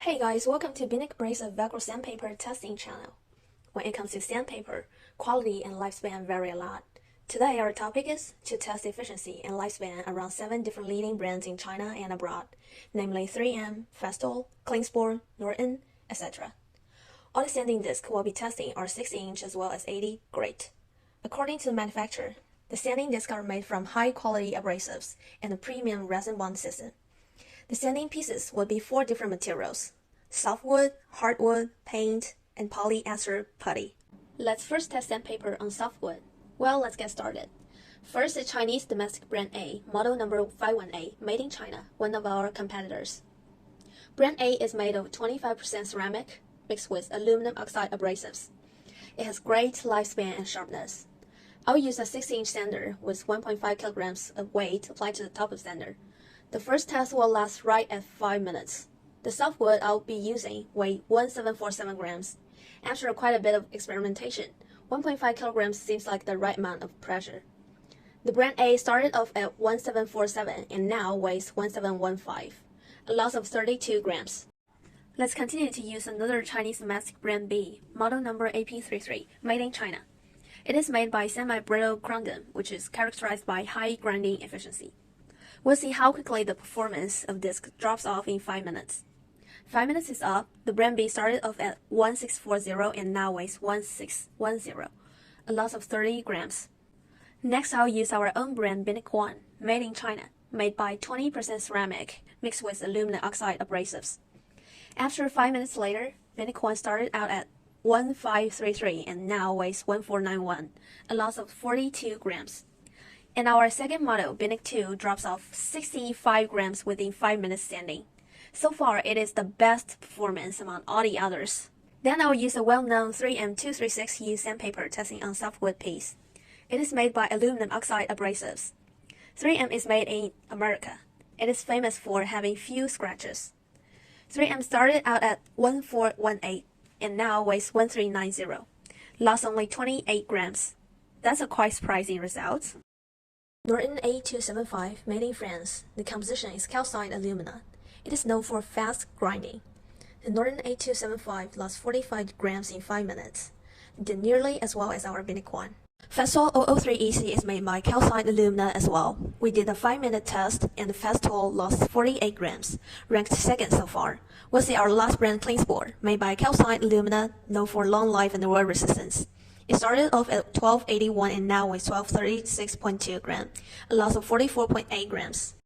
Hey guys, welcome to Binic Abrasive Velcro Sandpaper Testing channel. When it comes to sandpaper, quality and lifespan vary a lot. Today our topic is to test efficiency and lifespan around 7 different leading brands in China and abroad, namely 3M, Festool, Klingspor, Norton, etc. All the sanding discs we'll be testing are 60-inch as well as 80 grit. According to the manufacturer, the sanding discs are made from high-quality abrasives and a premium resin bond system. The sanding pieces will be 4 different materials: softwood, hardwood, paint, and polyester putty. Let's first test sandpaper on softwood. Well, let's get started. First, the Chinese domestic brand A, model number 51A, made in China, one of our competitors. Brand A is made of 25% ceramic mixed with aluminum oxide abrasives. It has great lifespan and sharpness. I'll use a 60-inch sander with 1.5 kilograms of weight applied to the top of the sander. The first test will last right at 5 minutes. The softwood I'll be using weigh 1747 grams. After quite a bit of experimentation, 1.5 kilograms seems like the right amount of pressure. The brand A started off at 1747 and now weighs 1715, a loss of 32 grams. Let's continue to use another Chinese domestic brand B, model number AP33, made in China. It is made by semi-brittle corundum, which is characterized by high grinding efficiency. We'll see how quickly the performance of disc drops off in 5 minutes. 5 minutes is up. The brand B started off at 1640 and now weighs 1610, a loss of 30 grams. Next, I'll use our own brand Binic 1, made in China, made by 20% ceramic mixed with aluminum oxide abrasives. After 5 minutes later, Binic 1 started out at 1533 and now weighs 1491, a loss of 42 grams. And our second model, Binic 2, drops off 65 grams within 5 minutes standing. So far, it is the best performance among all the others. Then I'll use a well-known 3M 236U sandpaper testing on softwood piece. It is made by aluminum oxide abrasives. 3M is made in America. It is famous for having few scratches. 3M started out at 1418 and now weighs 1390, lost only 28 grams. That's a quite surprising result. Norton A275, made in France. The composition is calcined alumina. It is known for fast grinding. The Norton A275 lost 45 grams in 5 minutes, did nearly as well as our Binic 1. Festool 003EC is made by calcined alumina as well. We did a 5-minute test and the Festool lost 48 grams, ranked second so far. We'll see our last brand Klingspor, made by calcined alumina, known for long life and wear resistance. It started off at 1281 and now weighs 1236.2 grams, a loss of 44.8 grams.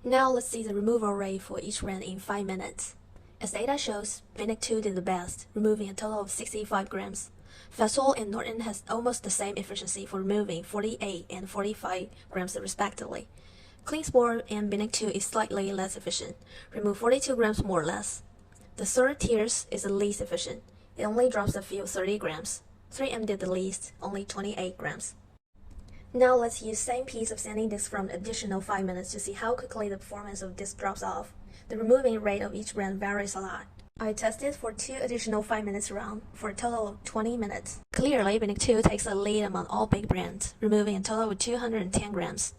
Now let's see the removal rate for each brand in 5 minutes. As data shows, Binic 2 did the best, removing a total of 65 grams. Festool and Norton has almost the same efficiency for removing 48 and 45 grams respectively. Klingspor and Binic 2 is slightly less efficient, remove 42 grams more or less. The third tier is the least efficient. It only drops a few 30 grams. 3M did the least, only 28 grams. Now let's use same piece of sanding disc from additional 5 minutes to see how quickly the performance of disc drops off. The removing rate of each brand varies a lot. I tested for 2 additional 5 minutes round for a total of 20 minutes. Clearly, Binic 2 takes a lead among all big brands, removing a total of 210 grams.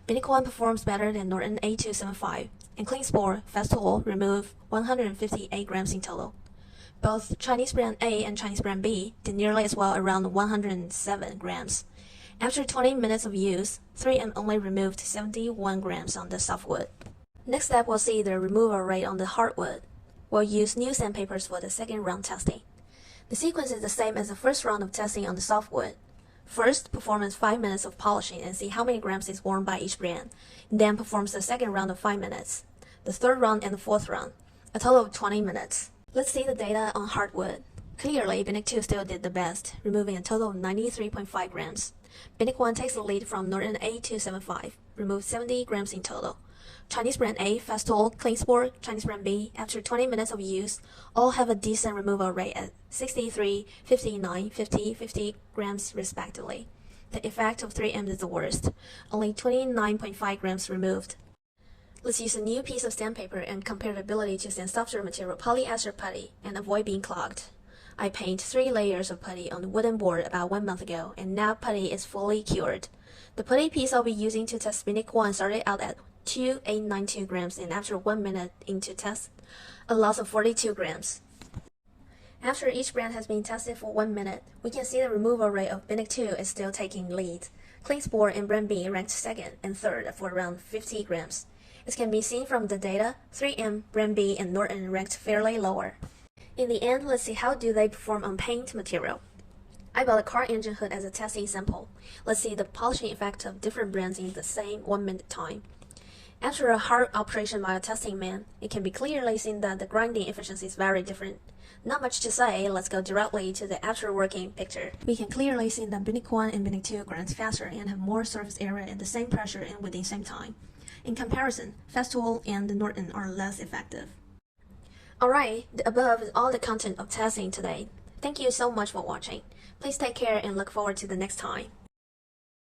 Binic 1 performs better than Norton A275, and Klingspor, Festool remove 158 grams in total. Both Chinese brand A and Chinese brand B did nearly as well, around 107 grams. After 20 minutes of use, 3M only removed 71 grams on the softwood. Next step, we'll see the removal rate on the hardwood. We'll use new sandpapers for the second round testing. The sequence is the same as the first round of testing on the softwood. First, perform 5 minutes of polishing and see how many grams is worn by each brand. Then performs the second round of 5 minutes, the third round and the fourth round, a total of 20 minutes. Let's see the data on hardwood. Clearly, Binic 2 still did the best, removing a total of 93.5 grams. Binic 1 takes the lead from Norton A275, removed 70 grams in total. Chinese brand A, Festool, Klingspor, Chinese brand B, after 20 minutes of use, all have a decent removal rate at 63, 59, 50, 50 grams respectively. The effect of 3M is the worst, only 29.5 grams removed. Let's use a new piece of sandpaper and compare the ability to sand softer material polyester putty and avoid being clogged. I painted 3 layers of putty on the wooden board about 1 month ago, and now putty is fully cured. The putty piece I'll be using to test Binic 1 started out at 2892 grams, and after 1 minute into test, a loss of 42 grams. After each brand has been tested for 1 minute, we can see the removal rate of Binic 2 is still taking lead. Clean Sport and Brand B ranked second and third for around 50 grams. As can be seen from the data, 3M, Brand B, and Norton ranked fairly lower. In the end, let's see how do they perform on paint material. I bought a car engine hood as a testing sample. Let's see the polishing effect of different brands in the same 1 minute time. After a hard operation by a testing man, it can be clearly seen that the grinding efficiency is very different. Not much to say, let's go directly to the after working picture. We can clearly see that Binic 1 and Binic 2 grind faster and have more surface area at the same pressure and within the same time. In comparison, Festool and Norton are less effective. Alright, the above is all the content of testing today. Thank you so much for watching. Please take care and look forward to the next time.